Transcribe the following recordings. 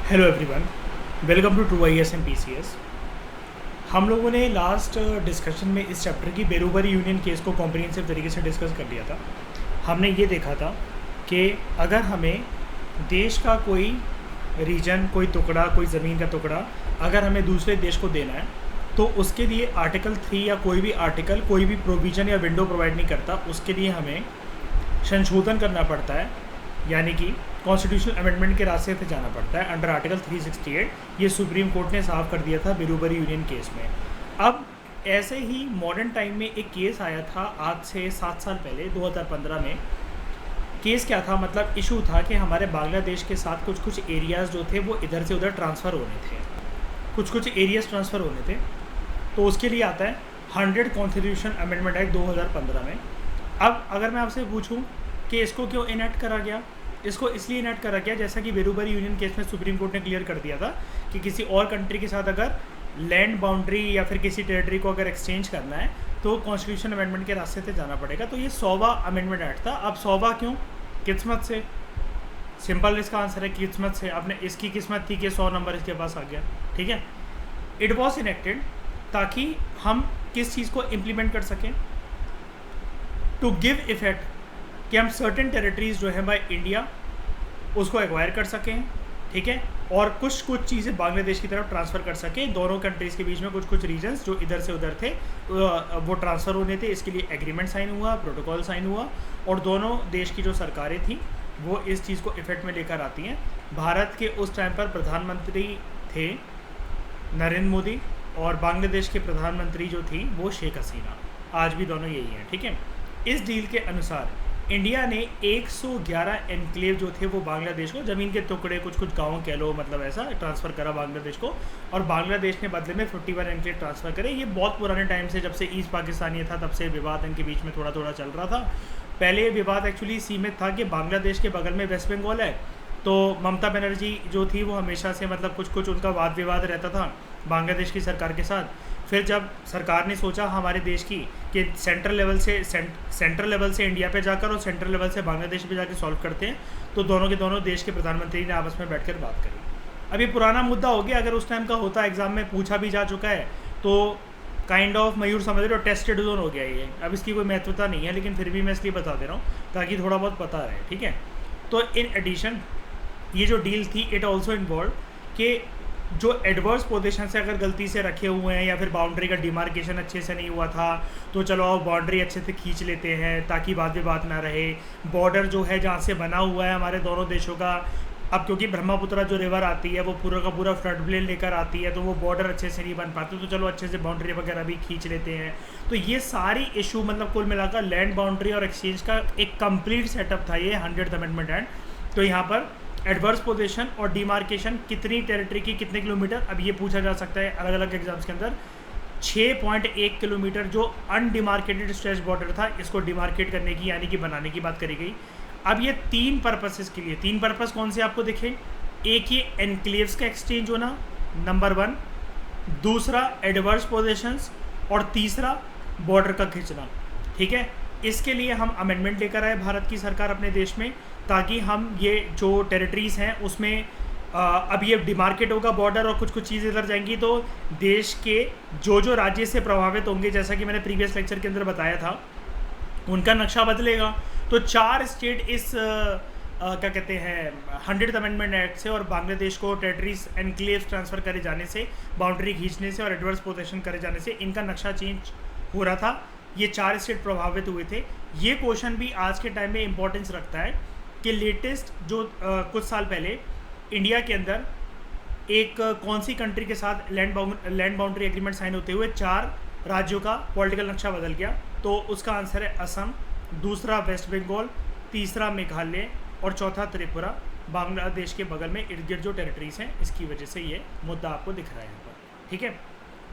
Hello everyone, welcome to true IAS and PCS। हम लोगों ने लास्ट डिस्कशन में इस चैप्टर की बेरूबरी यूनियन केस को कॉम्प्रिहेंसिव तरीके से डिस्कस कर लिया था। हमने ये देखा था कि अगर हमें देश का कोई रीजन, कोई टुकड़ा, कोई ज़मीन का टुकड़ा अगर हमें दूसरे देश को देना है तो उसके लिए आर्टिकल 3 या कोई भी आर्टिकल, कोई भी प्रोविज़न या विंडो प्रोवाइड नहीं करता। उसके लिए हमें संशोधन करना पड़ता है, यानी कि कॉन्स्टिट्यूशनल अमेंडमेंट के रास्ते से जाना पड़ता है अंडर आर्टिकल 368। ये सुप्रीम कोर्ट ने साफ कर दिया था बेरूबरी यूनियन केस में। अब ऐसे ही मॉडर्न टाइम में एक केस आया था आज से 7 साल पहले, 2015 में। केस क्या था, मतलब इशू था कि हमारे बांग्लादेश के साथ कुछ एरियाज़ जो थे वो इधर से उधर ट्रांसफ़र होने थे, कुछ एरियाज़ ट्रांसफ़र होने थे। तो उसके लिए आता है 100 कॉन्स्टिट्यूशन अमेंडमेंट एक्ट 2015 में। अब अगर मैं आपसे पूछूं कि इसको क्यों इनेक्ट करा गया, इसको इसलिए इनेक्ट करा गया जैसा कि बेरूबरी यूनियन केस में सुप्रीम कोर्ट ने क्लियर कर दिया था कि किसी और कंट्री के साथ अगर लैंड बाउंड्री या फिर किसी टेरिटरी को अगर एक्सचेंज करना है तो कॉन्स्टिट्यूशन अमेंडमेंट के रास्ते से जाना पड़ेगा। तो ये 100वां अमेंडमेंट एक्ट था। अब 100वां क्यों? किस्मत से। सिंपल इसका आंसर है किस्मत से। आपने इसकी किस्मत थी कि 100 नंबर इसके पास आ गया, ठीक है। इट वॉज इनेक्टेड ताकि हम किस चीज़ को इम्प्लीमेंट कर सकें, टू गिव इफेक्ट कि हम सर्टेन टेरिटरीज़ जो है बाय इंडिया उसको एक्वायर कर सकें, ठीक है, और कुछ चीज़ें बांग्लादेश की तरफ ट्रांसफ़र कर सकें। दोनों कंट्रीज़ के बीच में कुछ रीजन्स जो इधर से उधर थे वो ट्रांसफ़र होने थे। इसके लिए एग्रीमेंट साइन हुआ, प्रोटोकॉल साइन हुआ, और दोनों देश की जो सरकारें थी वो इस चीज़ को इफेक्ट में लेकर आती हैं। भारत के उस टाइम पर प्रधानमंत्री थे नरेंद्र मोदी, और बांग्लादेश के प्रधानमंत्री जो थी वो शेख हसीना। आज भी दोनों यही हैं, ठीक है। इस डील के अनुसार इंडिया ने 111 एनक्लेव जो थे वो बांग्लादेश को, ज़मीन के टुकड़े, कुछ गाँव कह लो, मतलब ऐसा ट्रांसफ़र करा बांग्लादेश को, और बांग्लादेश ने बदले में 51 एनक्लेव ट्रांसफ़र करे। ये बहुत पुराने टाइम से, जब से ईस्ट पाकिस्तानी था तब से विवाद इनके बीच में थोड़ा थोड़ा चल रहा था। पहले ये विवाद एक्चुअली सीमित था कि बांग्लादेश के बगल में वेस्ट बंगाल है, तो ममता बनर्जी जो थी वो हमेशा से, मतलब कुछ उनका वाद विवाद रहता था बांग्लादेश की सरकार के साथ। फिर जब सरकार ने सोचा हमारे देश की कि सेंट्रल लेवल से इंडिया पे जाकर और सेंट्रल लेवल से बांग्लादेश पे जाकर सॉल्व करते हैं, तो दोनों के दोनों देश के प्रधानमंत्री ने आपस में बैठकर बात करी। अब ये पुराना मुद्दा हो गया, अगर उस टाइम का होता, एग्जाम में पूछा भी जा चुका है, तो काइंड ऑफ मयूर समझ रहे हो, टेस्टेड जोन हो गया ये। अब इसकी कोई महत्वता नहीं है, लेकिन फिर भी मैं इसलिए बता दे रहा हूँ ताकि थोड़ा बहुत पता रहे, ठीक है। तो इन एडिशन ये जो डील थी, इट ऑल्सो इन्वॉल्व कि जो एडवर्स पोजीशन से अगर गलती से रखे हुए हैं या फिर बाउंड्री का डिमार्केशन अच्छे से नहीं हुआ था, तो चलो आप बाउंड्री अच्छे से खींच लेते हैं ताकि वाद विवाद ना रहे। बॉर्डर जो है जहाँ से बना हुआ है हमारे दोनों देशों का, अब क्योंकि ब्रह्मपुत्र जो रिवर आती है वो पूरा का पूरा फ्लड प्लेन लेकर आती है, तो वो बॉर्डर अच्छे से नहीं बन पाते, तो चलो अच्छे से बाउंड्री वगैरह भी खींच लेते हैं। तो ये सारी इशू, मतलब कुल मिलाकर लैंड बाउंड्री और एक्सचेंज का एक कंप्लीट सेटअप था ये 100th अमेंडमेंट एक्ट। तो यहाँ पर एडवर्स पोजीशन और डिमार्केशन, कितनी टेरिटरी की कितने किलोमीटर, अब ये पूछा जा सकता है अलग अलग एग्जाम्स के अंदर। 6.1 किलोमीटर जो अनडिमार्केटेड स्ट्रेच बॉर्डर था, इसको डिमार्केट करने की यानी कि बनाने की बात करी गई। अब ये 3 पर्पसेस के लिए, 3 पर्पस कौन से आपको दिखे? एक ये एनक्लेव्स का एक्सचेंज होना, नंबर 1, दूसरा एडवर्स पोजीशंस, और तीसरा बॉर्डर का खींचना, ठीक है। इसके लिए हम अमेंडमेंट लेकर आए भारत की सरकार अपने देश में, ताकि हम ये जो टेरिटरीज़ हैं उसमें अब ये डिमार्केट होगा बॉर्डर, और कुछ चीज़ें इधर जाएंगी, तो देश के जो राज्य से प्रभावित होंगे, जैसा कि मैंने प्रीवियस लेक्चर के अंदर बताया था, उनका नक्शा बदलेगा। तो 4 स्टेट इस क्या कहते हैं 100th अमेंडमेंट एक्ट से और बांग्लादेश को टेरिटरीज एनक्लेव्स ट्रांसफ़र करे जाने से, बाउंड्री खींचने से और एडवर्स पोजीशन करे जाने से इनका नक्शा चेंज हो रहा था। ये 4 स्टेट प्रभावित हुए थे। ये क्वेश्चन भी आज के टाइम में इम्पोर्टेंस रखता है कि लेटेस्ट जो कुछ साल पहले इंडिया के अंदर एक कौन सी कंट्री के साथ लैंड बाउंड्री एग्रीमेंट साइन होते हुए 4 राज्यों का पॉलिटिकल नक्शा बदल गया। तो उसका आंसर है असम, दूसरा वेस्ट बंगाल, तीसरा मेघालय, और चौथा त्रिपुरा। बांग्लादेश के बगल में इर्द गिर्द जो टेरिटरीज हैं, इसकी वजह से ये मुद्दा आपको दिख रहा है यहाँ पर, ठीक है।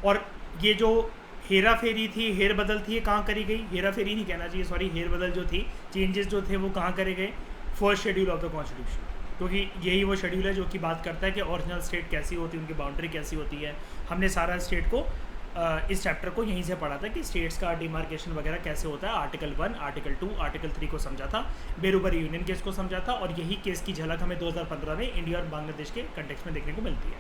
और ये जो हेरा फेरी थी, हेर बदल थी, ये कहाँ करी गई? हेरा फेरी नहीं कहना चाहिए, सॉरी, हेर बदल जो थी, चेंजेस जो थे वो कहाँ करे गए? First schedule of the constitution, क्योंकि यही वो शेड्यूल है जो कि बात करता है कि ओरिजिनल स्टेट कैसी होती है, उनकी बाउंड्री कैसी होती है। हमने सारा स्टेट को इस चैप्टर को यहीं से पढ़ा था कि स्टेट्स का डिमार्केशन वगैरह कैसे होता है। आर्टिकल 1, आर्टिकल 2, आर्टिकल 3 को समझा था, बेरूबरी यूनियन केस को समझा था, और यही केस की झलक हमें 2015 में इंडिया और बांग्लादेश के कंटेक्स्ट में देखने को मिलती है।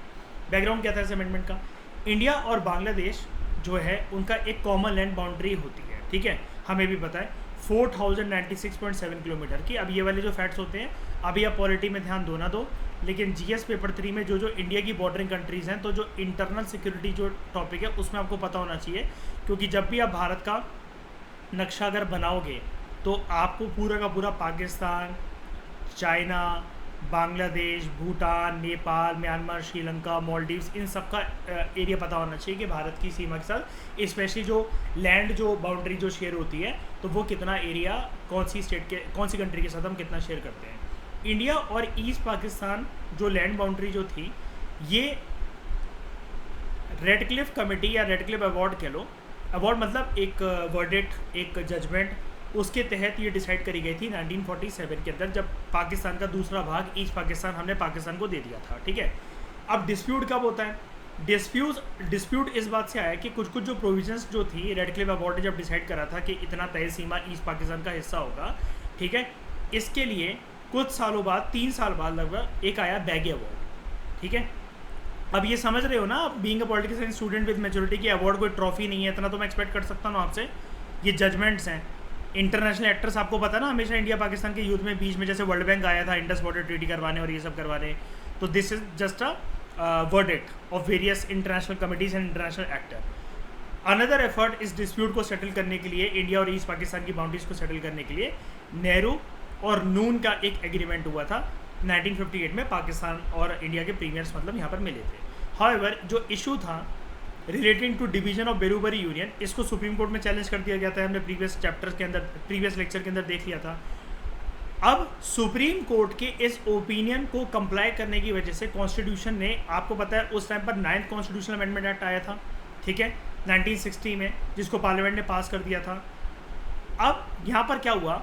बैकग्राउंड क्या था इस अमेंडमेंट का? इंडिया और बांग्लादेश जो है उनका एक कॉमन लैंड बाउंड्री होती है, ठीक है, हमें भी पता है 4096.7 किलोमीटर की। अब ये वाले जो फैक्ट्स होते हैं अभी आप पॉलिटी में ध्यान दो ना दो, लेकिन जीएस पेपर 3 में जो इंडिया की बॉर्डरिंग कंट्रीज़ हैं, तो जो इंटरनल सिक्योरिटी जो टॉपिक है उसमें आपको पता होना चाहिए, क्योंकि जब भी आप भारत का नक्शा अगर बनाओगे तो आपको पूरा का पूरा पाकिस्तान, चाइना, बांग्लादेश, भूटान, नेपाल, म्यांमार, श्रीलंका, मालदीव्स, इन सब का एरिया पता होना चाहिए कि भारत की सीमा के साथ स्पेशली जो लैंड जो बाउंड्री जो शेयर होती है तो वो कितना एरिया कौन सी स्टेट के कौन सी कंट्री के साथ हम कितना शेयर करते हैं। इंडिया और ईस्ट पाकिस्तान जो लैंड बाउंड्री जो थी, ये रेडक्लिफ कमेटी या रेडक्लिफ अवार्ड कह लो, अवार्ड मतलब एक वर्डिक्ट, एक जजमेंट, उसके तहत ये डिसाइड करी गई थी 1947 के अंदर, जब पाकिस्तान का दूसरा भाग ईस्ट पाकिस्तान हमने पाकिस्तान को दे दिया था, ठीक है। अब डिस्प्यूट कब होता है? डिस्प्यूट इस बात से आया कि कुछ जो प्रोविजंस जो थी रेडक्लिफ अवार्ड ने जब डिसाइड करा था कि इतना तय सीमा ईस्ट पाकिस्तान का हिस्सा होगा, ठीक है, इसके लिए कुछ सालों बाद, 3 साल बाद लगभग, एक आया बैगे अवार्ड, ठीक है। अब ये समझ रहे हो ना, being a political science student with maturity, की अवार्ड कोई ट्रॉफी नहीं है, इतना तो मैं एक्सपेक्ट कर सकता हूँ आपसे। ये जजमेंट्स हैं, इंटरनेशनल एक्टर्स, आपको पता ना हमेशा इंडिया पाकिस्तान के युद्ध में बीच में जैसे वर्ल्ड बैंक आया था इंडस वाटर ट्रीटी करवाने और ये सब करवाने, तो this is just a verdict of various international committees and international actor. Another effort इस डिस्प्यूट को सेटल करने के लिए, इंडिया और ईस्ट पाकिस्तान की बाउंड्रीज को सेटल करने के लिए, नेहरू और नून का एक एग्रीमेंट हुआ था 1958 में। पाकिस्तान और इंडिया के प्रीमियर्स मतलब यहाँ पर मिले थे। हाउएवर जो इशू था relating to division of Berubari union, इसको सुप्रीम कोर्ट में चैलेंज कर दिया गया था, हमने प्रीवियस चैप्टर्स के अंदर, प्रीवियस लेक्चर के अंदर देख लिया था। अब सुप्रीम कोर्ट के इस ओपिनियन को कंप्लाई करने की वजह से कॉन्स्टिट्यूशन ने, आपको पता है उस टाइम पर 9th कॉन्स्टिट्यूशनल अमेंडमेंट एक्ट आया था, ठीक है, 1960 में, जिसको पार्लियामेंट ने पास कर दिया था। अब यहाँ पर क्या हुआ,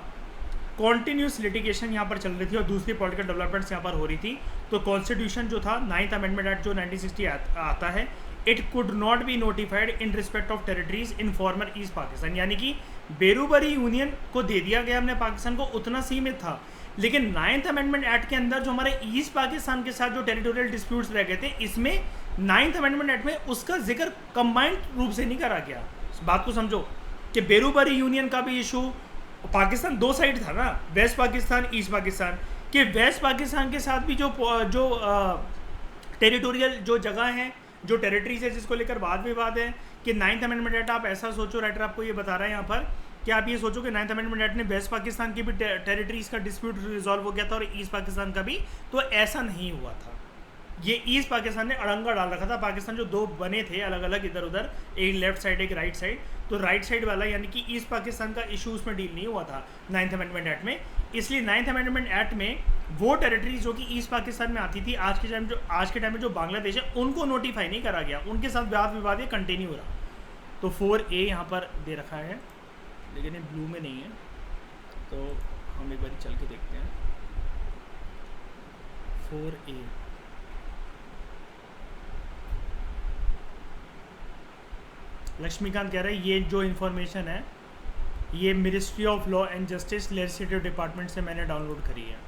कॉन्टीन्यूस लिटिगेशन यहाँ पर चल रही थी और दूसरी पॉलिटिकल डेवलपमेंट्स यहाँ पर हो रही थी, तो कॉन्स्टिट्यूशन जो था 9th अमेंडमेंट एक्ट जो 1960 आता है, it could not be notified in respect of territories in farmer east Pakistan, यानी कि बेरूबरी यूनियन को दे दिया गया हमने पाकिस्तान को, उतना सीमित था, लेकिन 9th अमेंडमेंट एक्ट के अंदर जो हमारे ईस्ट पाकिस्तान के साथ जो टेरिटोरियल डिस्प्यूट्स रह गए थे, इसमें 9th अमेंडमेंट एक्ट में उसका जिक्र कंबाइंड रूप से नहीं करा गया। इस बात को समझो कि बेरूबरी यूनियन का भी इशू, पाकिस्तान दो साइड था ना, वेस्ट पाकिस्तान, ईस्ट पाकिस्तान, कि वेस्ट पाकिस्तान के साथ भी जो टेरिटोरियल जो जगह हैं, जो टेरिटरीज है, जिसको लेकर वाद विवाद है, कि 9th अमेंडमेंट एक्ट, आप ऐसा सोचो, राइटर आपको ये बता रहा है यहाँ पर कि आप ये सोचो कि 9th अमेंडमेंट एक्ट ने वेस्ट पाकिस्तान की भी टेरिटरीज का डिस्प्यूट रिजॉल्व हो गया था और ईस्ट पाकिस्तान का भी, तो ऐसा नहीं हुआ था। ये ईस्ट पाकिस्तान ने अड़ंगा डाल रखा था। पाकिस्तान जो दो बने थे अलग अलग इधर उधर, एक लेफ्ट साइड एक राइट साइड, तो राइट साइड वाला यानी कि ईस्ट पाकिस्तान का इशू उसमें डील नहीं हुआ था 9th अमेंडमेंट एक्ट में। इसलिए 9th अमेंडमेंट एक्ट में वो टेरिटरीज जो कि ईस्ट पाकिस्तान में आती थी, आज के टाइम में जो बांग्लादेश है, उनको नोटिफाई नहीं करा गया, उनके साथ वाद विवाद ये कंटिन्यू रहा। तो 4A यहाँ पर दे रखा है, लेकिन ये ब्लू में नहीं है, तो हम एक बार चल के देखते हैं। 4A लक्ष्मीकांत कह रहे हैं ये जो इन्फॉर्मेशन है ये ministry of law and justice legislative department से मैंने डाउनलोड करी है।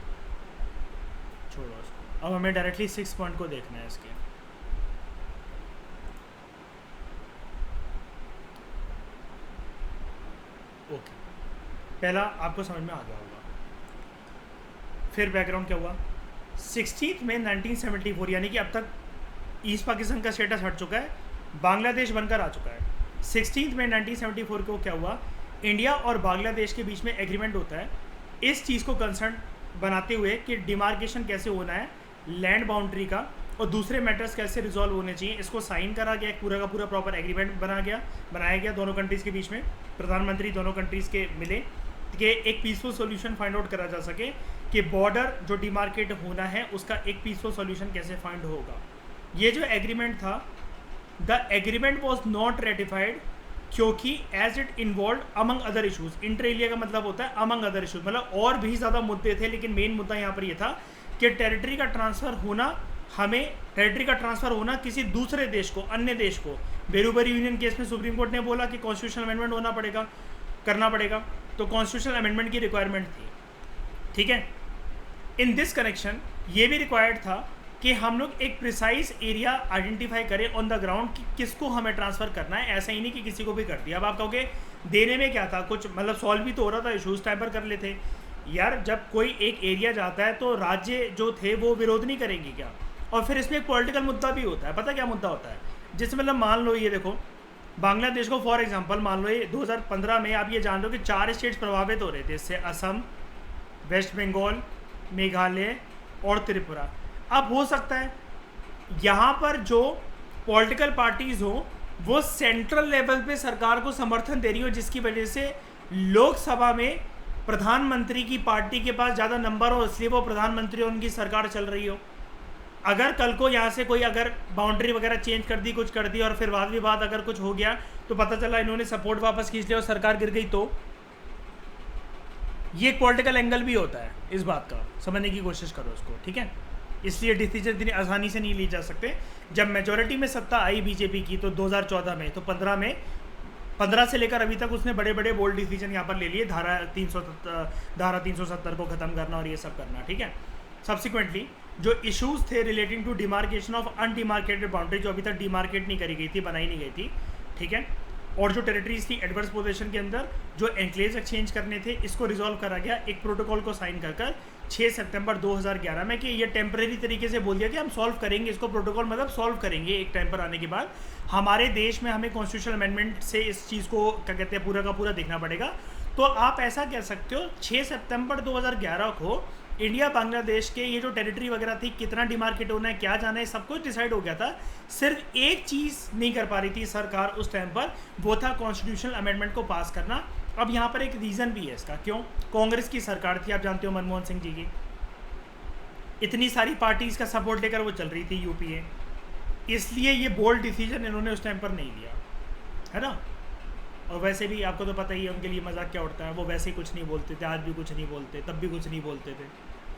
छोड़ो उसको, अब हमें डायरेक्टली 6 पॉइंट को देखना है इसके। ओके, पहला आपको समझ में आ गया होगा। फिर बैकग्राउंड क्या हुआ, 16 मई 1974, यानी कि अब तक ईस्ट पाकिस्तान का स्टेटस हट चुका है, बांग्लादेश बनकर आ चुका है। 16 मई 1974 को क्या हुआ, इंडिया और बांग्लादेश के बीच में एग्रीमेंट होता है इस चीज़ को कंसर्न बनाते हुए कि डिमार्केशन कैसे होना है लैंड बाउंड्री का, और दूसरे मैटर्स कैसे रिजॉल्व होने चाहिए। इसको साइन करा गया, एक पूरा का पूरा प्रॉपर एग्रीमेंट बनाया गया दोनों कंट्रीज़ के बीच में। प्रधानमंत्री दोनों कंट्रीज़ के मिले कि एक पीसफुल सॉल्यूशन फाइंड आउट करा जा सके कि बॉर्डर जो डिमार्केट होना है उसका एक पीसफुल सॉल्यूशन कैसे फाइंड होगा। ये जो एग्रीमेंट था, the agreement was not ratified क्योंकि as it involve among other issues, inter alia का मतलब होता है अमंग अदर इशूज़, मतलब और भी ज़्यादा मुद्दे थे, लेकिन मेन मुद्दा यहाँ पर ये था कि टेरिटरी का ट्रांसफ़र होना हमें टेरिटरी का ट्रांसफ़र होना किसी दूसरे देश को, अन्य देश को, बेरूबरी यूनियन केस में सुप्रीम कोर्ट ने बोला कि कॉन्स्टिट्यूशनल अमेंडमेंट होना पड़ेगा, करना पड़ेगा, तो कॉन्स्टिट्यूशनल अमेंडमेंट की रिक्वायरमेंट थी, ठीक है। इन दिस कनेक्शन ये भी रिक्वायर्ड था कि हम लोग एक प्रिसाइज एरिया आइडेंटिफाई करें ऑन द ग्राउंड कि किसको हमें ट्रांसफ़र करना है, ऐसा ही नहीं कि किसी को भी कर दिया। अब आप कहोगे देने में क्या था, कुछ मतलब सॉल्व भी तो हो रहा था, इशूज़ टाइम पर कर लेते यार। जब कोई एक एरिया जाता है तो राज्य जो थे वो विरोध नहीं करेंगे क्या? और फिर इसमें एक पॉलिटिकल मुद्दा भी होता है। पता क्या मुद्दा होता है? जिसमें मतलब मान लो ये देखो, बांग्लादेश को फॉर एग्जांपल मान लो, ये 2015 में आप ये जान लो कि 4 स्टेट्स प्रभावित हो रहे थे इससे, असम, वेस्ट बंगाल, मेघालय और त्रिपुरा। अब हो सकता है यहाँ पर जो पॉलिटिकल पार्टीज़ हो वो सेंट्रल लेवल पे सरकार को समर्थन दे रही हो, जिसकी वजह से लोकसभा में प्रधानमंत्री की पार्टी के पास ज़्यादा नंबर हो, इसलिए वो प्रधानमंत्री और उनकी सरकार चल रही हो। अगर कल को यहाँ से कोई अगर बाउंड्री वगैरह चेंज कर दी, कुछ कर दी, और फिर वाद विवाद अगर कुछ हो गया तो पता चला इन्होंने सपोर्ट वापस खींच लिया और सरकार गिर गई, तो ये एक पॉलिटिकल एंगल भी होता है इस बात का, समझने की कोशिश करो उसको, ठीक है। इसलिए डिसीजन इतनी आसानी से नहीं ली जा सकते। जब मेजॉरिटी में सत्ता आई बीजेपी की तो 2014 में, तो 15 से लेकर अभी तक उसने बड़े बड़े बोल्ड डिसीजन यहाँ पर ले लिए, धारा 370 को ख़त्म करना और ये सब करना, ठीक है। सब्सिक्वेंटली जो इश्यूज़ थे relating to demarcation of undemarcated boundary, जो अभी तक डिमार्केट नहीं करी गई थी, बनाई नहीं गई थी, ठीक है, और जो टेरिटरीज थी एडवर्स पोजीशन के अंदर जो एनक्लेव्स एक्सचेंज करने थे, इसको रिजॉल्व करा गया एक प्रोटोकॉल को साइन कर 6 सितंबर 2011 में, कि ये टेम्परेरी तरीके से बोल दिया कि हम सॉल्व करेंगे इसको, प्रोटोकॉल मतलब सॉल्व करेंगे एक टाइम पर आने के बाद। हमारे देश में हमें कॉन्स्टिट्यूशनल अमेंडमेंट से इस चीज़ को क्या कहते हैं पूरा का पूरा देखना पड़ेगा। तो आप ऐसा कह सकते हो 6 सितंबर 2011 को इंडिया बांग्लादेश के ये जो टेरिटरी वगैरह थी, कितना डिमार्केट होना है, क्या जाना है, सब कुछ डिसाइड हो गया था। सिर्फ एक चीज़ नहीं कर पा रही थी सरकार उस टाइम पर, वो था कॉन्स्टिट्यूशनल अमेंडमेंट को पास करना। अब यहाँ पर एक रीज़न भी है इसका, क्यों? कांग्रेस की सरकार थी, आप जानते हो, मनमोहन सिंह जी की, इतनी सारी पार्टीज़ का सपोर्ट लेकर वो चल रही थी यूपीए, इसलिए ये बोल्ड डिसीजन इन्होंने उस टाइम पर नहीं लिया, है ना। और वैसे भी आपको तो पता ही है उनके लिए मजाक क्या उड़ता है, वो वैसे ही कुछ नहीं बोलते थे, आज भी कुछ नहीं बोलते, तब भी कुछ नहीं बोलते थे,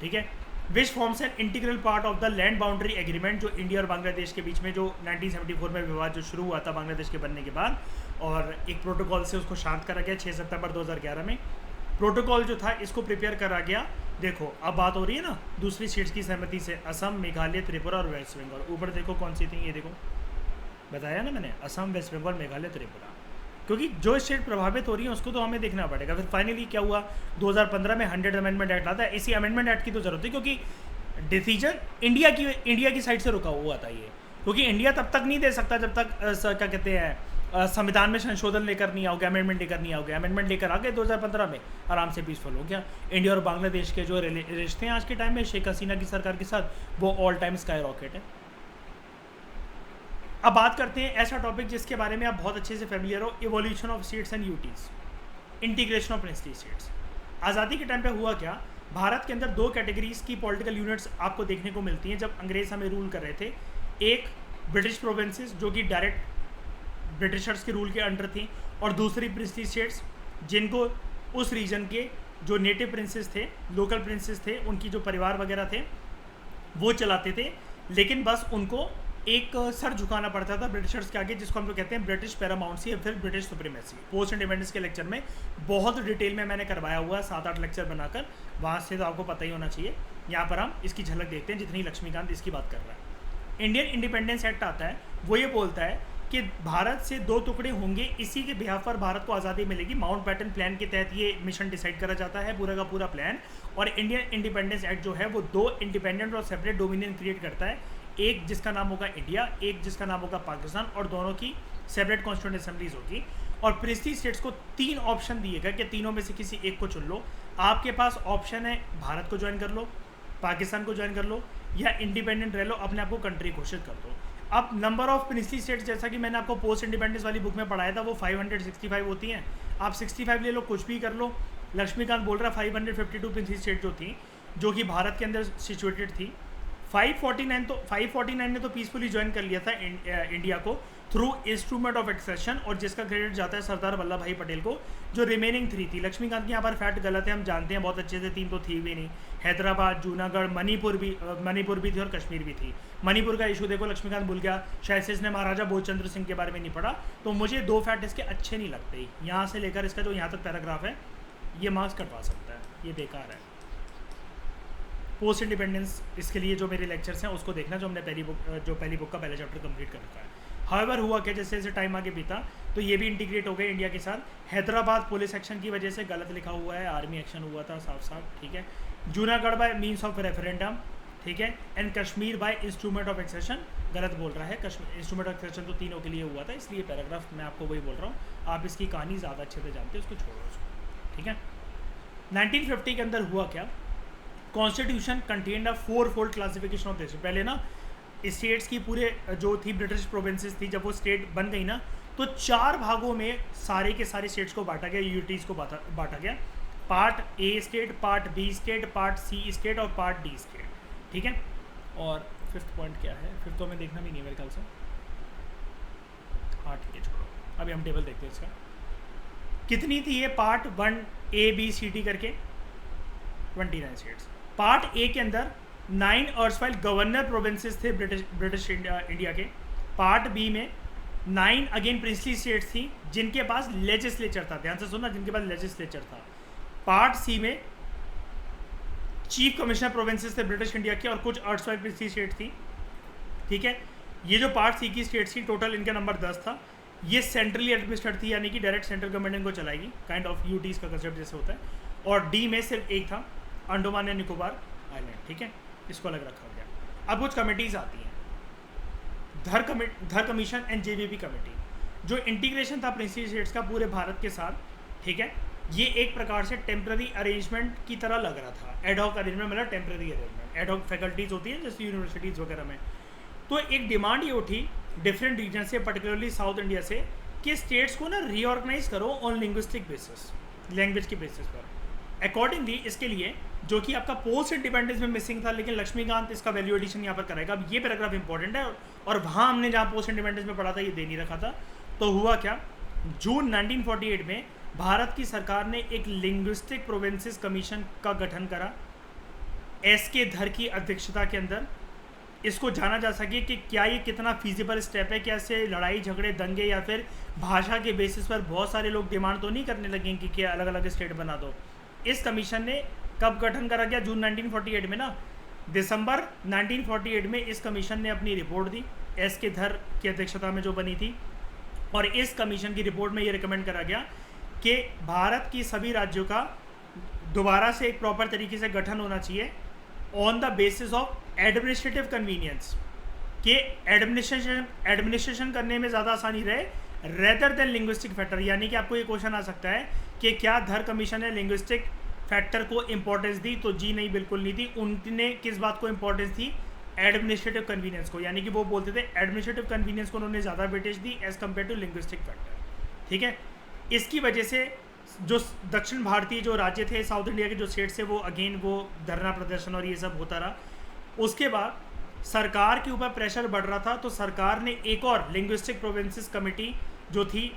ठीक है। Which forms an integral part of the land boundary agreement, जो इंडिया और बांग्लादेश के बीच में जो 1974 में विवाद जो शुरू हुआ था बांग्लादेश के बनने के बाद, और एक प्रोटोकॉल से उसको शांत करा गया 6 सितंबर 2011 में। प्रोटोकॉल जो था इसको प्रिपेयर करा गया, देखो अब बात हो रही है ना दूसरी स्टेट्स की सहमति से, असम, मेघालय, त्रिपुरा और वेस्ट बंगाल। ऊपर देखो कौन सी थी, ये देखो बताया ना मैंने, असम, वेस्ट बंगाल, मेघालय, त्रिपुरा, क्योंकि जो स्टेट प्रभावित हो रही है उसको तो हमें देखना पड़ेगा। फिर फाइनली क्या हुआ, 2015 में 100 अमेंडमेंट एक्ट आता है। इसी अमेंडमेंट एक्ट की तो जरूरत है क्योंकि डिसीजन इंडिया की साइड से रुका हुआ था ये, क्योंकि इंडिया तब तक नहीं दे सकता जब तक क्या कहते हैं संविधान में संशोधन लेकर नहीं आओगे, अमेंडमेंट लेकर नहीं आओगे। अमेंडमेंट लेकर आ गए 2015 में, आराम से पीसफुल हो गया। इंडिया और बांग्लादेश के जो रिश्ते हैं आज के टाइम में शेख हसीना की सरकार के साथ, वो ऑल टाइम स्काई रॉकेट है। अब बात करते हैं ऐसा टॉपिक जिसके बारे में आप बहुत अच्छे से फेमिलियर हो, evolution of states and UTs, integration of princely states. आज़ादी के टाइम पे हुआ क्या, भारत के अंदर 2 कैटेगरीज की पॉलिटिकल यूनिट्स आपको देखने को मिलती हैं जब अंग्रेज हमें रूल कर रहे थे। एक ब्रिटिश प्रोविंसेस जो कि डायरेक्ट ब्रिटिशर्स के रूल के अंडर थी, और दूसरी प्रिंसली स्टेट्स जिनको उस रीजन के जो नेटिव प्रिंसेस थे, लोकल प्रिंसेस थे, उनकी जो परिवार वगैरह थे वो चलाते थे, लेकिन बस उनको एक सर झुकाना पड़ता था ब्रिटिशर्स के आगे, जिसको हम लोग कहते हैं ब्रिटिश पैरामाउंसी या फिर ब्रिटिश सुप्रीमेसी। पोस्ट इंडिपेंडेंस के लेक्चर में बहुत डिटेल में मैंने करवाया हुआ है, 7-8 लेक्चर बनाकर, वहाँ से तो आपको पता ही होना चाहिए। यहाँ पर हम इसकी झलक देखते हैं जितनी लक्ष्मीकांत इसकी बात कर रहा है। इंडियन इंडिपेंडेंस एक्ट आता है, वो ये बोलता है कि भारत से 2 टुकड़े होंगे, इसी के बिहाफ पर भारत को आज़ादी मिलेगी। माउंट बैटन प्लान के तहत ये मिशन डिसाइड करा जाता है, पूरा का पूरा प्लान। और इंडियन इंडिपेंडेंस एक्ट जो है वो 2 इंडिपेंडेंट और सेपरेट डोमिनियन क्रिएट करता है, एक जिसका नाम होगा इंडिया, एक जिसका नाम होगा पाकिस्तान, और दोनों की सेपरेट कॉन्स्टिट्यूंट असेंबलीज होगी। और प्रिंसली स्टेट्स को 3 ऑप्शन दिए गए कि तीनों में से किसी एक को चुन लो। आपके पास ऑप्शन है भारत को ज्वाइन कर लो, पाकिस्तान को ज्वाइन कर लो, या इंडिपेंडेंट रह लो, अपने आप को कंट्री घोषित कर दो। अब नंबर ऑफ प्रिंसली स्टेट्स, जैसा कि मैंने आपको पोस्ट इंडिपेंडेंस वाली बुक में पढ़ाया था, वो 565 होती हैं। आप 65 ले लो, कुछ भी कर लो। लक्ष्मीकांत बोल रहा है 552 प्रिंसली स्टेट जो थी, जो कि भारत के अंदर सिचुएटेड थी, 549 ने तो पीसफुली ज्वाइन कर लिया था इंडिया को थ्रू इंस्ट्रूमेंट ऑफ एक्सेशन, और जिसका क्रेडिट जाता है सरदार वल्लभ भाई पटेल को। जो रिमेनिंग 3 थी, लक्ष्मीकांत की यहाँ पर फैक्ट गलत है, हम जानते हैं बहुत अच्छे से, 3 तो थी भी नहीं। हैदराबाद, जूनागढ़, मणिपुर भी थी और कश्मीर भी थी। मणिपुर का इशू देखो लक्ष्मीकांत भूल गया, शायद से इसने महाराजा भोजचंद्र सिंह के बारे में नहीं पढ़ा। तो मुझे 2 फैक्ट इसके अच्छे नहीं लगते। यहाँ से लेकर इसका जो यहाँ तक पैराग्राफ है ये मार्क्स कटवा सकता है, ये बेकार है। पोस्ट इंडिपेंडेंस इसके लिए जो मेरे लेक्चर्स हैं उसको देखना, जो हमने पहली बुक का पहला चैप्टर कंप्लीट कर रखा है। हाउएवर हुआ क्या, जैसे जैसे टाइम आगे बीता तो ये भी इंटीग्रेट हो गए इंडिया के साथ। हैदराबाद पुलिस एक्शन की वजह से गलत लिखा हुआ है, आर्मी एक्शन हुआ था साफ साफ, ठीक है। Junagadh by means of referendum, ठीक है। And Kashmir by instrument of accession, गलत बोल रहा है। कश्मीर इंस्ट्रूमेंट ऑफ एक्सेशन तो तीनों के लिए हुआ था, इसलिए पैराग्राफ मैं आपको वही बोल रहा हूँ। आप इसकी कहानी ज़्यादा अच्छे से जानते हैं, उसको छोड़ो उसको, ठीक है। 1950 के अंदर हुआ क्या, कॉन्स्टिट्यूशन कंटेन्ड अ 4-फोल्ड क्लासिफिकेशन ऑफ देश। पहले ना स्टेट्स की पूरे जो थी ब्रिटिश प्रोविंसेस थी, जब वो स्टेट बन गई ना तो 4 भागों में सारे के सारे स्टेट्स को बांटा गया, यूटीज़ को बांटा गया। Part A state, part B state, part C state और पार्ट डी स्टेट, ठीक है। और 5th पॉइंट क्या है, 5th तो हमें देखना भी नहीं है मेरे ख्याल से। हाँ ठीक है, छोड़ो, अभी हम टेबल देखते हैं इसका। कितनी थी ये part 1 A B C D करके, 29 स्टेट्स। पार्ट ए के अंदर 9 अर्सवाइल गवर्नर प्रोविंसेस थे ब्रिटिश इंडिया के। पार्ट बी में 9 अगेन प्रिंसली स्टेट्स थी जिनके पास लेजिस्लेचर था, ध्यान से सुनना, जिनके पास लेजिस्लेचर था। पार्ट सी में चीफ कमिश्नर प्रोविंसेस थे ब्रिटिश इंडिया के और कुछ अर्सवाइल प्रिंसली स्टेट थी, ठीक है। ये जो पार्ट सी की स्टेट्स थी, टोटल इनका नंबर 10 था। ये सेंट्रली एडमिनिस्ट्रेट थी, यानी कि डायरेक्ट सेंट्रल गवर्नमेंट इनको चलाएगी, काइंड ऑफ यूटीज़ का कंसेप्ट जैसे होता है। और डी में सिर्फ एक था, अंडोमान एंड निकोबार आइलैंड, ठीक है, इसको अलग रखा गया। अब कुछ कमेटीज़ आती हैं, धर कमीशन एंड जेवीपी कमेटी। जो इंटीग्रेशन था प्रिंसली स्टेट्स का पूरे भारत के साथ, ठीक है, ये एक प्रकार से टेम्प्रेरी अरेंजमेंट की तरह लग रहा था। एडहॉक अरेंजमेंट मतलब टेम्प्रेरी अरेंजमेंट, एडहॉक फैकल्टीज होती हैं जैसे यूनिवर्सिटीज़ वगैरह में। तो एक डिमांड ये उठी डिफरेंट रीजन से, पर्टिकुलरली साउथ इंडिया से, कि स्टेट्स को ना रीऑर्गेनाइज करो ऑन लिंग्विस्टिक बेसिस, लैंग्वेज के बेसिस पर। अकॉर्डिंगली इसके लिए जो कि आपका पोस्ट इंडिपेंडेंस में मिसिंग था, लेकिन लक्ष्मीकांत इसका वैल्यू एडिशन यहाँ पर करेगा। अब ये पैराग्राफ इंपॉर्टेंट है, और वहाँ हमने जहाँ पोस्ट इंडिपेंडेंस में पढ़ा था ये दे नहीं रखा था। तो हुआ क्या, जून 1948 में भारत की सरकार ने एक लिंग्विस्टिक प्रोविंसेस कमीशन का गठन करा, एस.के. धर की अध्यक्षता के अंदर। इसको जाना जा सके कि क्या ये कितना फीजिबल स्टेप है, क्या इससे लड़ाई झगड़े दंगे या फिर भाषा के बेसिस पर बहुत सारे लोग डिमांड तो नहीं करने लगे कि क्या अलग अलग स्टेट बना दो। इस कमीशन ने कब गठन करा गया, जून 1948 में ना, दिसंबर 1948 में इस कमीशन ने अपनी रिपोर्ट दी, एस.के. धर की अध्यक्षता में जो बनी थी। और इस कमीशन की रिपोर्ट में ये रिकमेंड करा गया कि भारत की सभी राज्यों का दोबारा से एक प्रॉपर तरीके से गठन होना चाहिए on the basis of administrative convenience, कि एडमिनिस्ट्रेशन करने में ज़्यादा आसानी रहे रेदर देन लिंग्विस्टिक फैक्टर। यानी कि आपको ये क्वेश्चन आ सकता है कि क्या धर कमीशन ने लिंग्विस्टिक फैक्टर को इंपॉर्टेंस दी, तो जी नहीं, बिल्कुल नहीं दी। उनने किस बात को इंपॉर्टेंस दी, एडमिनिस्ट्रेटिव कन्वीनियंस को, यानी कि वो बोलते थे एडमिनिस्ट्रेटिव कन्वीनियंस को उन्होंने ज़्यादा वेटेज दी as compare to linguistic factor, ठीक है। इसकी वजह से जो दक्षिण भारतीय जो राज्य थे, साउथ इंडिया के जो स्टेट्स थे, वो अगेन वो धरना प्रदर्शन और ये सब होता रहा। उसके बाद सरकार के ऊपर प्रेशर बढ़ रहा था, तो सरकार ने एक और लिंग्विस्टिक प्रोविंसेस कमेटी जो थी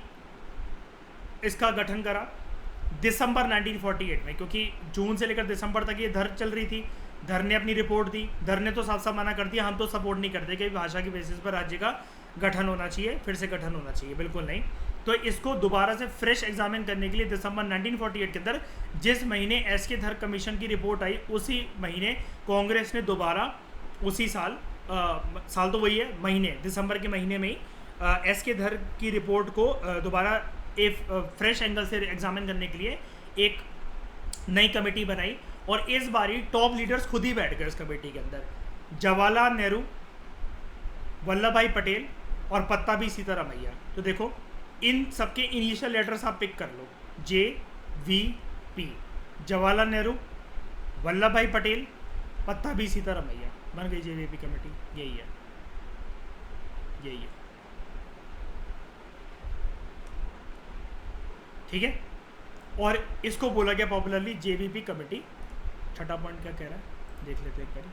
इसका गठन करा दिसंबर 1948 में, क्योंकि जून से लेकर दिसंबर तक ये धर चल रही थी। धर ने अपनी रिपोर्ट दी, धर ने तो साफ साफ मना कर दिया, हम तो सपोर्ट नहीं करते कि भाषा की बेसिस पर राज्य का गठन होना चाहिए, फिर से गठन होना चाहिए, बिल्कुल नहीं। तो इसको दोबारा से फ्रेश एग्जामिन करने के लिए दिसंबर 1948 के अंदर जिस महीने एस.के. धर कमीशन की रिपोर्ट आई, उसी महीने कांग्रेस ने दोबारा उसी साल तो वही है, महीने दिसंबर के महीने में ही एस.के. धर की रिपोर्ट को दोबारा एक फ्रेश एंगल से एग्जामिन करने के लिए एक नई कमेटी बनाई। और इस बारी टॉप लीडर्स खुद ही बैठ गए इस कमेटी के अंदर, जवाहरलाल नेहरू, वल्लभ भाई पटेल और पत्ताभी सीतारामैया। तो देखो इन सबके इनिशियल लेटर्स आप पिक कर लो, JVP, जवाहरलाल नेहरू, वल्लभ भाई पटेल, पत्ताभी सीतारामैया, बन गई JVP कमेटी। यही है, यही है, ठीक है। और इसको बोला गया पॉपुलरली JVP कमेटी। छठा पॉइंट क्या कह रहा है देख लेते हैं एक बार।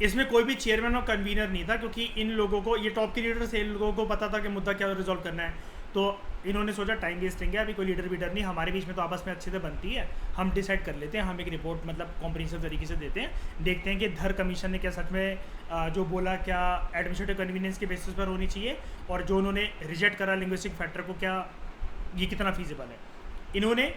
इसमें कोई भी चेयरमैन और कन्वीनर नहीं था, क्योंकि इन लोगों को, ये टॉप के लीडर से, इन लोगों को पता था कि मुद्दा क्या रिजॉल्व करना है, तो इन्होंने सोचा टाइम वेस्टिंग है, अभी कोई लीडर वीडर नहीं, हमारे बीच में तो आपस में अच्छे से बनती है, हम डिसाइड कर लेते हैं, हम एक रिपोर्ट मतलब कॉम्प्रिहेंसिव तरीके से देते हैं, देखते हैं कि धर कमीशन ने क्या सच में जो बोला क्या एडमिनिस्ट्रेटिव कन्वीनियंस के बेसिस पर होनी चाहिए, और जो उन्होंने रिजेक्ट करा लिंग्विस्टिक फैक्टर को, क्या ये कितना फीजिबल है। इन्होंने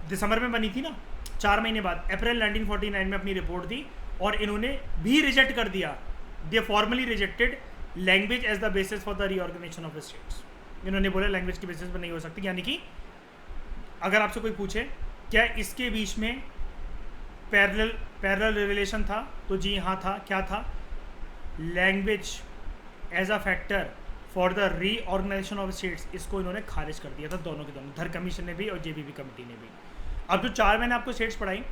दिसंबर में बनी थी ना, 4 महीने बाद अप्रैल 1949 में अपनी रिपोर्ट दी, और इन्होंने भी रिजेक्ट कर दिया, they formally rejected language as the basis for the reorganisation of states. इन्होंने बोला लैंग्वेज के बेसिस पर नहीं हो सकती, यानी कि अगर आपसे कोई पूछे क्या इसके बीच में पैरेलल रिलेशन था, तो जी हाँ था। क्या था? Language as a factor for the reorganisation of states, इसको इन्होंने खारिज कर दिया था, दोनों के दोनों, धर कमीशन ने भी और जेबीबी कमेटी ने भी। अब जो 4 मैंने आपको स्टेट्स पढ़ाई,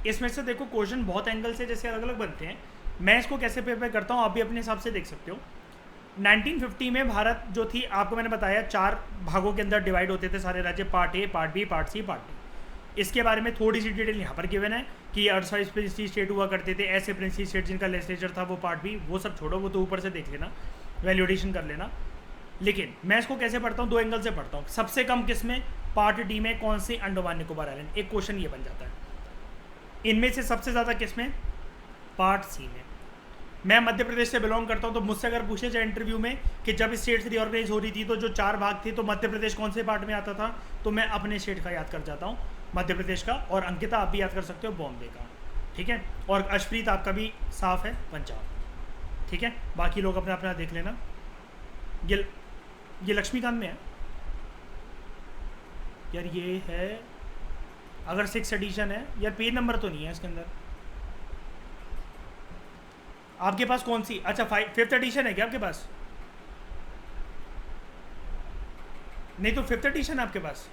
इसमें से देखो क्वेश्चन बहुत एंगल से जैसे अलग अलग बनते हैं, मैं इसको कैसे प्रिपेयर करता हूँ आप भी अपने हिसाब से देख सकते हो। 1950 में भारत जो थी, आपको मैंने बताया 4 भागों के अंदर डिवाइड होते थे सारे राज्य, part A, part B, part C, part D. इसके बारे में थोड़ी सी डिटेल यहाँ पर गिवन है कि 28 प्रिंसली स्टेट हुआ करते थे, ऐसे प्रिंसली स्टेट जिनका लेजिस्लेचर था वो पार्ट बी, वो सब छोड़ो, वो तो ऊपर से देख लेना, वैल्यूडेशन कर लेना। लेकिन मैं इसको कैसे पढ़ता हूँ, 2 एंगल से पढ़ता हूँ। सबसे कम किस में? पार्ट डी में। कौन सी? अंडमान निकोबार आइलैंड। एक क्वेश्चन ये बन जाता है। इनमें से सबसे ज़्यादा किस में? पार्ट सी में। मैं मध्य प्रदेश से बिलोंग करता हूँ, तो मुझसे अगर पूछे जाए इंटरव्यू में कि जब स्टेट्स रीऑर्गेनाइज हो रही थी तो जो 4 भाग थे, तो मध्य प्रदेश कौन से पार्ट में आता था, तो मैं अपने स्टेट का याद कर जाता हूँ, मध्य प्रदेश का। और अंकिता आप भी याद कर सकते हो, बॉम्बे का। ठीक है। और अशप्रीत आपका भी साफ है, पंजाब। ठीक है। बाकी लोग अपना अपना देख लेना। ये लक्ष्मीकांत में है यार, ये है अगर 6th एडिशन है यार, पेज नंबर तो नहीं है इसके अंदर। आपके पास कौन सी? अच्छा 5th एडिशन है क्या आपके पास? नहीं तो 5th एडिशन है आपके पास,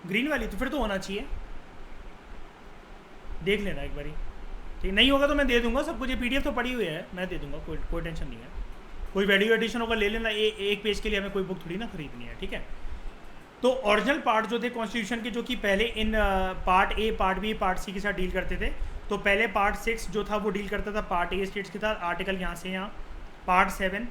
ग्रीन वाली, तो फिर तो होना चाहिए, देख लेना एक बारी। ठीक, नहीं होगा तो मैं दे दूंगा सब कुछ, ये पीडीएफ तो पड़ी हुई है, मैं दे दूंगा, कोई टेंशन नहीं है। कोई वैल्यू एडिशन होगा ले लेना, एक पेज के लिए हमें कोई बुक थोड़ी ना खरीदनी है। ठीक है। तो ओरिजिनल पार्ट जो थे कॉन्स्टिट्यूशन के, जो कि पहले इन part A, part B, part C के साथ डील करते थे, तो पहले पार्ट 6 जो था वो डील करता था पार्ट ए स्टेट्स के साथ, आर्टिकल यहाँ से यहाँ। पार्ट 7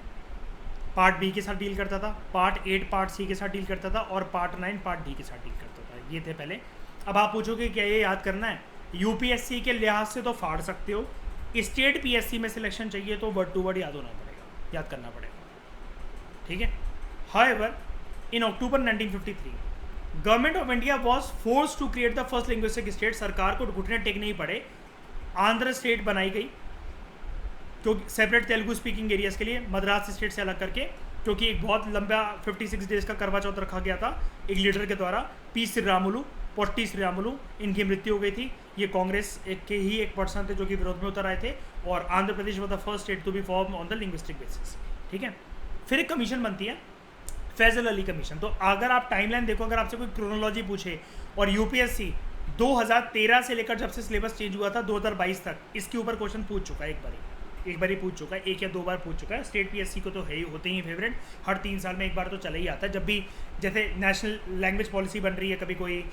पार्ट बी के साथ डील करता था, पार्ट 8 पार्ट सी के साथ डील करता था, और पार्ट 9 पार्ट डी के साथ डील करता था। ये थे पहले। अब आप पूछोगे क्या ये याद करना है? यूपीएससी के लिहाज से तो फाड़ सकते हो, स्टेट पीएससी में सिलेक्शन चाहिए तो वर्ड टू वर्ड याद होना पड़ेगा, याद करना पड़ेगा। ठीक है। However in October 1953 government of India was force to create the first linguistic state. सरकार को घुटने टेकने ही पड़े, आंध्र स्टेट बनाई गई, क्योंकि सेपरेट तेलुगु स्पीकिंग एरियाज के लिए, मद्रास स्टेट से अलग करके, क्योंकि एक बहुत लंबा 56 डेज का करवा चौथ रखा गया था एक लीडर के द्वारा, पी श्रीरामुलु, पोट्टी श्रीरामुलु। इनकी मृत्यु हो गई थी। ये कांग्रेस के ही एक पर्सन थे जो कि विरोध में उतर आए थे, और Andhra Pradesh was the first state to be form on the linguistic basis. ठीक है। फिर एक कमीशन बनती है, फैजल अली कमीशन। तो अगर आप टाइमलाइन देखो, अगर आपसे कोई क्रोनोलॉजी पूछे, और यूपीएससी 2013 से लेकर जब से सिलेबस चेंज हुआ था 2022 तक, इसके ऊपर क्वेश्चन पूछ चुका है, एक बार ही पूछ चुका है, 1 या 2 बार पूछ चुका है। स्टेट पीएससी को तो है ही, होते ही फेवरेट, हर 3 साल में एक बार तो चला ही आता है। जब भी जैसे नेशनल लैंग्वेज पॉलिसी बन रही है, कभी कोई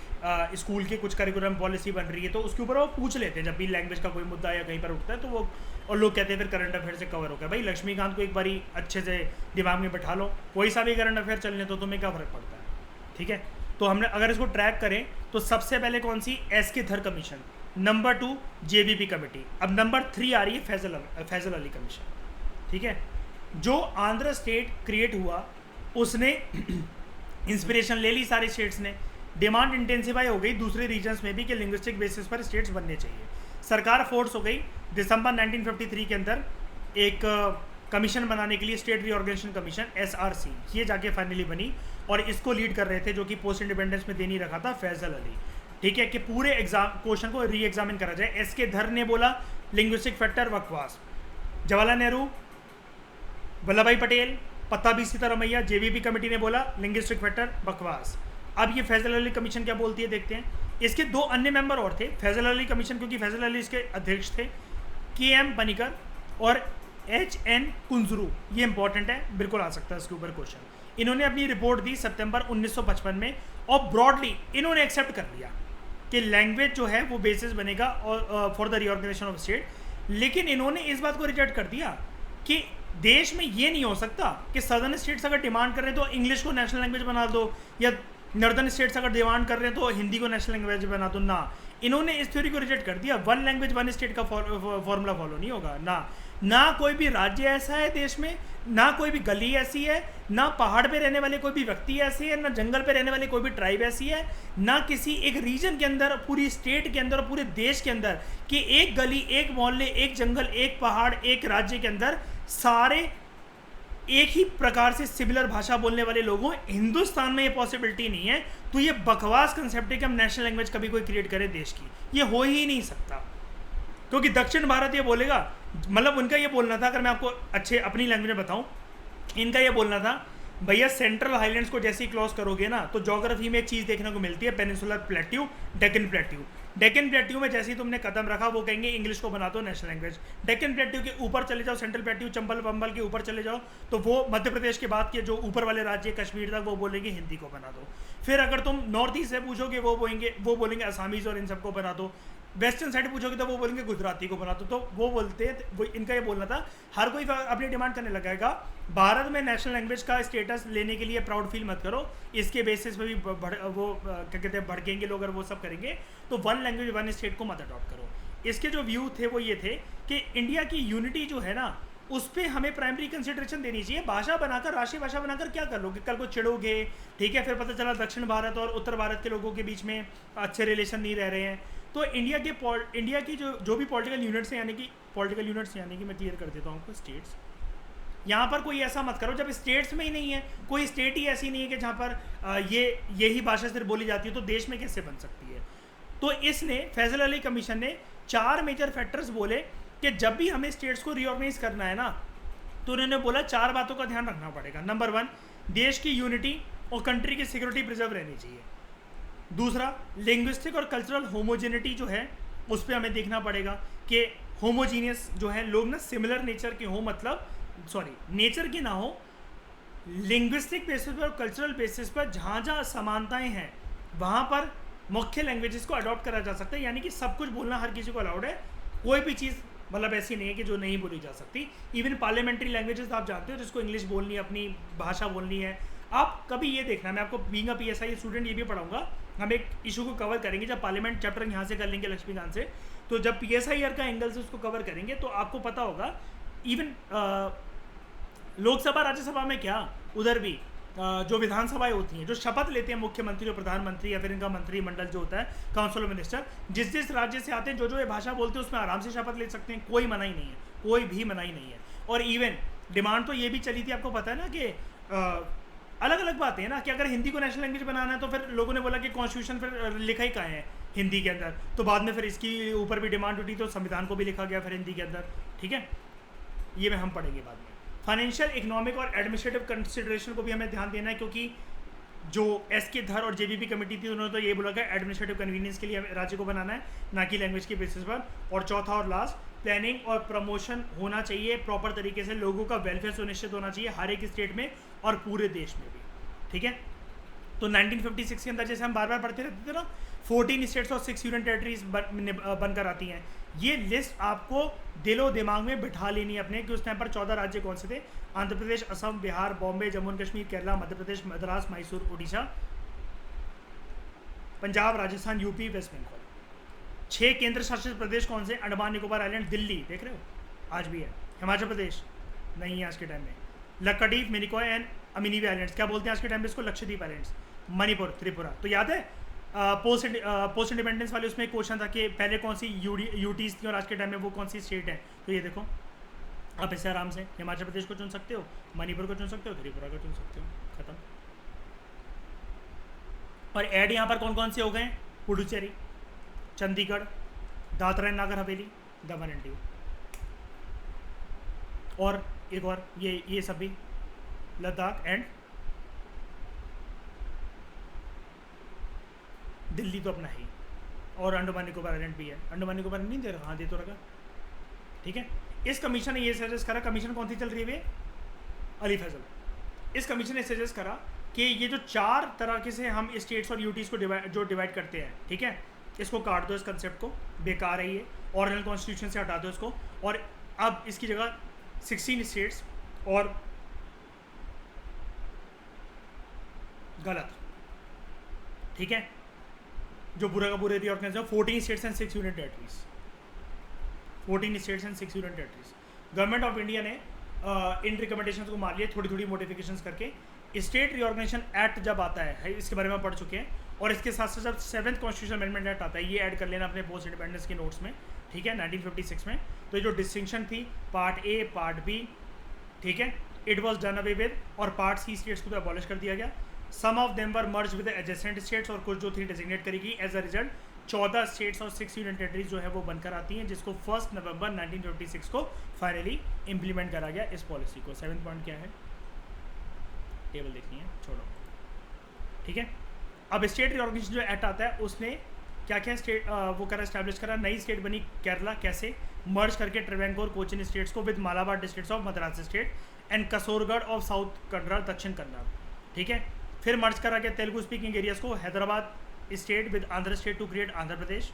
स्कूल के कुछ करिकुलम पॉलिसी बन रही है, तो उसके ऊपर वो पूछ लेते हैं जब भी लैंग्वेज का कोई मुद्दा या कहीं पर उठता है, तो वो, और लोग कहते हैं फिर करंट अफेयर से कवर हो गया। भाई लक्ष्मीकांत को एक बारी अच्छे से दिमाग में बैठा लो, कोई सा भी करंट अफेयर चलने तो तुम्हें क्या फ़र्क पड़ता है। ठीक है। तो हमने अगर इसको ट्रैक करें तो सबसे पहले कौन सी? एस के धर कमीशन, नंबर 2 जेबीबी कमेटी, अब नंबर 3 आ रही है फैजल अली कमीशन। ठीक है। जो आंध्र स्टेट क्रिएट हुआ उसने इंस्पिरेशन ले ली सारे स्टेट्स ने, डिमांड इंटेंसिफाई हो गई दूसरे रीजन्स में भी कि लिंग्विस्टिक बेसिस पर स्टेट्स बनने चाहिए। सरकार फोर्स हो गई दिसंबर 1953 के अंदर एक कमीशन बनाने के लिए, स्टेट रीऑर्गेनाइजेशन कमीशन SRC, ये जाके फाइनली बनी, और इसको लीड कर रहे थे, जो कि पोस्ट इंडिपेंडेंस में दे नहीं रखा था, फैजल अली। ठीक है। कि पूरे क्वेश्चन को री एग्जामिन करा जाए। एस के धर ने बोला लिंग्विस्टिक फैक्टर बकवास, जवाहरलाल नेहरू, वल्लभ भाई पटेल, पत्ताभी सीतारमैया, जेबीबी कमेटी ने बोला लिंग्विस्टिक फैक्टर बकवास। अब ये फैजल अली कमीशन क्या बोलती है देखते हैं। इसके 2 अन्य मेंबर और थे फैजल अली कमीशन, क्योंकि फैजल अली इसके अध्यक्ष थे, KM पनिकर और HN कुंजरू। ये इंपॉर्टेंट है, बिल्कुल आ सकता है इसके ऊपर क्वेश्चन। इन्होंने अपनी रिपोर्ट दी सितंबर 1955 में, और ब्रॉडली इन्होंने एक्सेप्ट कर लिया कि लैंग्वेज जो है वो बेसिस बनेगा और for the reorganisation of state. लेकिन इन्होंने इस बात को रिजेक्ट कर दिया कि देश में ये नहीं हो सकता कि सदर्न स्टेट्स अगर डिमांड कर रहे हैं तो इंग्लिश को नेशनल लैंग्वेज बना दो, या नॉर्दर्न स्टेट्स अगर डिमांड कर रहे हैं तो हिंदी को नेशनल लैंग्वेज बना दो। ना, इन्होंने इस थ्योरी को रिजेक्ट कर दिया। वन लैंग्वेज वन स्टेट का फॉर्मूला फॉलो नहीं होगा। ना कोई भी राज्य ऐसा है देश में, ना कोई भी गली ऐसी है, ना पहाड़ पे रहने वाले कोई भी व्यक्ति ऐसी है, ना जंगल पे रहने वाले कोई भी ट्राइब ऐसी है, ना किसी एक रीजन के अंदर, पूरी स्टेट के अंदर, पूरे देश के अंदर कि एक गली, एक मोहल्ले, एक जंगल, एक पहाड़, एक राज्य के अंदर सारे एक ही प्रकार से सिमिलर भाषा बोलने वाले लोगों। हिंदुस्तान में ये पॉसिबिलिटी नहीं है। तो ये बकवास कंसेप्ट है कि हम नेशनल लैंग्वेज कभी कोई क्रिएट करे देश की, ये हो ही नहीं सकता। क्योंकि दक्षिण भारत ये बोलेगा, मतलब उनका ये बोलना था, अगर मैं आपको अच्छे अपनी लैंग्वेज में बताऊं, इनका ये बोलना था भैया सेंट्रल हाईलैंड्स को जैसे ही क्रॉस करोगे ना तो ज्योग्राफी में एक चीज़ देखने को मिलती है, peninsular plateau, Deccan plateau. Deccan plateau में जैसे ही तुमने कदम रखा वो कहेंगे इंग्लिश को बना दो नेशनल लैंग्वेज। डेक्कन प्लेट्यू के ऊपर चले जाओ, सेंट्रल प्लेट्यू, चंबल पंबल के ऊपर चले जाओ तो वो मध्य प्रदेश के बाद के जो ऊपर वाले राज्य कश्मीर तक वो बोलेंगे हिंदी को बना दो। फिर अगर तुम नॉर्थ ईस्ट से पूछोगे वो बोलेंगे असामीज और इन सबको बना दो। वेस्टर्न साइड पूछोगे तो वो बोलेंगे गुजराती को बना दो। तो वो बोलते, वो इनका ये बोलना था, हर कोई अपनी डिमांड करने लगेगा। भारत में नेशनल लैंग्वेज का स्टेटस लेने के लिए प्राउड फील मत करो, इसके बेसिस पे भी वो क्या कहते हैं भड़केंगे लोग और वो सब करेंगे। तो वन लैंग्वेज वन स्टेट को मत अडॉप्ट करो। इसके जो व्यू थे वो ये थे कि इंडिया की यूनिटी जो है ना उस पर हमें प्राइमरी कंसिडरेशन देनी चाहिए। भाषा बनाकर, राष्ट्रीय भाषा बनाकर क्या कर लोगे? कल को चिढ़ोगे, ठीक है, फिर पता चला दक्षिण भारत और उत्तर भारत के लोगों के बीच में अच्छे रिलेशन नहीं रह रहे हैं। तो इंडिया की जो भी पॉलिटिकल यूनिट्स हैं, यानी कि मैं क्लियर कर देता हूँ आपको, स्टेट्स, यहाँ पर कोई ऐसा मत करो जब स्टेट्स में ही नहीं है, कोई स्टेट ही ऐसी नहीं है कि जहाँ पर यही भाषा सिर्फ बोली जाती है, तो देश में कैसे बन सकती है? तो इसने फैजल अली कमीशन ने 4 मेजर फैक्टर्स बोले कि जब भी हमें स्टेट्स को रीऑर्गेनाइज करना है ना तो उन्होंने बोला 4 बातों का ध्यान रखना पड़ेगा। नंबर 1, देश की यूनिटी और कंट्री की सिक्योरिटी प्रिजर्व रहनी चाहिए। दूसरा, लिंग्विस्टिक और कल्चरल होमोजेनिटी जो है उस पर हमें देखना पड़ेगा कि होमोजीनियस जो है लोग ना सिमिलर नेचर के हो, मतलब नेचर की ना हो, लिंग्विस्टिक बेसिस पर और कल्चरल बेसिस पर जहाँ जहाँ समानताएं हैं वहाँ पर मुख्य लैंग्वेजेस को अडॉप्ट करा जा सकता है। यानी कि सब कुछ बोलना हर किसी को अलाउड है, कोई भी चीज़ मतलब ऐसी नहीं है कि जो नहीं बोली जा सकती। इवन पार्लियामेंट्री लैंग्वेजेस आप जानते हो जिसको इंग्लिश बोलनी है, अपनी भाषा बोलनी है। आप कभी ये देखना, मैं आपको बीइंग अ पीएसआई स्टूडेंट ये भी पढ़ाऊंगा, हम एक इशू को कवर करेंगे जब पार्लियामेंट चैप्टर यहाँ से कर लेंगे लक्ष्मीकांत से, तो जब पीएसआईआर का एंगल से उसको कवर करेंगे तो आपको पता होगा इवन लोकसभा राज्यसभा में क्या, उधर भी जो विधानसभाएं होती हैं, जो शपथ लेते हैं मुख्यमंत्री और प्रधानमंत्री या फिर इनका मंत्रिमंडल जो होता है, काउंसिल ऑफ मिनिस्टर, जिस राज्य से आते हैं जो ये भाषा बोलते हैं उसमें आराम से शपथ ले सकते हैं, कोई मनाही नहीं है, कोई भी मनाही नहीं है। और इवन डिमांड तो ये भी चली थी, आपको पता है ना कि अलग अलग बातें हैं ना कि अगर हिंदी को नेशनल लैंग्वेज बनाना है तो फिर लोगों ने बोला कि कॉन्स्टिट्यूशन फिर लिखा ही कहाँ है हिंदी के अंदर, तो बाद में फिर इसकी ऊपर भी डिमांड उठी तो संविधान को भी लिखा गया फिर हिंदी के अंदर, ठीक है, ये में हम पढ़ेंगे बाद में। फाइनेंशियल, इकोनॉमिक और एडमिनिस्ट्रेटिव कंसिडरेशन को भी हमें ध्यान देना है, क्योंकि जो एसके धर और जेबीपी कमेटी थी उन्होंने तो ये बोला कि एडमिनिस्ट्रेटिव कन्वीनियंस के लिए राज्य को बनाना है, ना कि लैंग्वेज के बेसिस पर। और चौथा और लास्ट, प्लानिंग और प्रमोशन होना चाहिए प्रॉपर तरीके से, लोगों का वेलफेयर सुनिश्चित होना चाहिए हर एक स्टेट में और पूरे देश में भी, ठीक है। तो 1956 के अंदर जैसे हम बार बार पढ़ते रहते थे ना, 14 स्टेट्स और 6 यूनियन टेरिटरीज बनकर आती हैं। ये लिस्ट आपको दिलो दिमाग में बिठा लेनी है अपने कि उस टाइम पर 14 राज्य कौन से थे? Andhra Pradesh, Assam, Bihar, Bombay, Jammu and Kashmir, Kerala, Madhya Pradesh, Madras, Mysore, Orissa, Punjab, Rajasthan, UP, West Bengal. 6 केंद्र शासित प्रदेश कौन से? अंडमान निकोबार आइलैंड, दिल्ली, देख रहे हो आज भी है। हिमाचल प्रदेश नहीं है आज के टाइम में। लक्षद्वीप, मिनिकॉय एंड अमिनीवी आइलैंड्स, क्या बोलते हैं आज के टाइम में इसको? लक्षद्वीप आइलैंड्स। मणिपुर, त्रिपुरा। तो याद है पोस्ट इंडिपेंडेंस वाले उसमें क्वेश्चन था कि पहले कौन सी यूटीज थी और आज के टाइम में वो कौन सी स्टेट है? तो ये देखो, आप इसे आराम से हिमाचल प्रदेश को चुन सकते हो, मणिपुर को चुन सकते हो, त्रिपुरा को चुन सकते हो, खत्म। और ऐड यहाँ पर कौन कौन से हो गए? Puducherry, Chandigarh, Dadra and Nagar Haveli, Daman and Diu, और एक और ये सब भी, लद्दाख एंड दिल्ली तो अपना है ही, और अंडमान निकोबार आइलैंड भी है। अंडमान निकोबार नहीं दे रहा? हाँ, दे तो रखा, ठीक है। इस कमीशन ने ये सजेस्ट करा, कमीशन कौन सी चल रही है? अली फैजल। इस कमीशन ने सजेस्ट करा कि ये जो 4 तरह के से हम स्टेट्स और यूटीज़ को डिवाइड करते हैं, ठीक है, इसको काट दो, इस कंसेप्ट को, बेकार है ये, ओरिजिनल कॉन्स्टिट्यूशन से हटा दो इसको, और अब इसकी जगह 16 स्टेट्स और गलत, ठीक है, जो बुरा का बुरा reorganisation, 14 states and 6 union territories, 14 states and 6 union territories. Government of India ने इन रिकमेंडेशन को मान लिया, थोड़ी थोड़ी मॉडिफिकेशंस करके। स्टेट रीऑर्गेनाइजेशन एक्ट जब आता है, इसके बारे में पढ़ चुके हैं, और इसके साथ साथ जब 7th कॉन्स्टिट्यूशन अमेंडमेंट एक्ट आता है, ये ऐड कर लेना अपने पोस्ट इंडिपेंडेंस के नोट्स में, ठीक है, 1956 में। तो ये जो डिस्टिंक्शन थी पार्ट ए पार्ट बी, ठीक है, it was done away with, और पार्ट सी स्टेट्स को तो अबॉलिश कर दिया गया। Some of them were merge with adjacent states, और कुछ जो थी डेजिग्नेट करेगी। एज अ रिजल्ट 14 स्टेट्स और 6 यूनियन टेरिटरीज जो है वो बनकर आती हैं, जिसको 1 नवंबर 1956 को फाइनली इंप्लीमेंट करा गया इस पॉलिसी को। 7th पॉइंट क्या है, टेबल देखनी है, छोड़ो, ठीक है। अब स्टेट रिऑर्गेनाइजेशन जो एक्ट आता है, उसने क्या क्या स्टेट वो करा, एस्टैब्लिश करा। नई स्टेट बनी केरला, कैसे, मर्ज करके ट्रेवेंकोर कोचिन स्टेट्स को with Malabar districts of Madras state and Kasaragod of south Kannada, दक्षिण कन्नड़, ठीक है। फिर मर्ज करा गया तेलुगु स्पीकिंग एरियाज को, Hyderabad state with Andhra state to create Andhra Pradesh,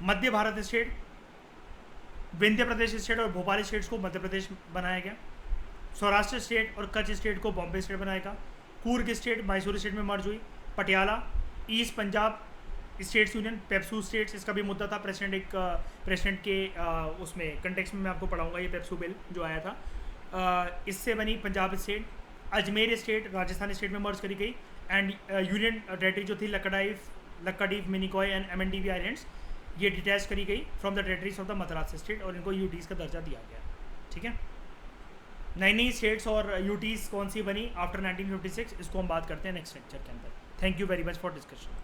Madhya Bharat state, Vindhya Pradesh state और भोपाल स्टेट्स को मध्य प्रदेश बनाया गया। सौराष्ट्र स्टेट और कच्छ स्टेट को बॉम्बे स्टेट बनाएगा। कूर्ग स्टेट मैसूर स्टेट में मर्ज हुई। Patiala, east Punjab states union, PEPSU states, इसका भी मुद्दा था, प्रेसिडेंट के उसमें कंटेक्स्ट में मैं आपको पढ़ाऊंगा ये पेप्सू बिल जो आया था। इससे बनी Punjab state. Ajmer state Rajasthan state में मर्ज करी गई। एंड यूनियन टेरिटरी जो थी लक्काडीव, मिनिकॉय एंड एमएनडीवी आइलैंड्स, ये डिटैच करी गई from the territories of the Madras state, और इनको यूटीज़ का दर्जा दिया गया, ठीक है। नई नई स्टेट्स और यूटीज़ कौन सी बनी आफ्टर 1956, इसको हम बात करते हैं नेक्स्ट लेक्चर के अंदर। Thank you very much for discussion.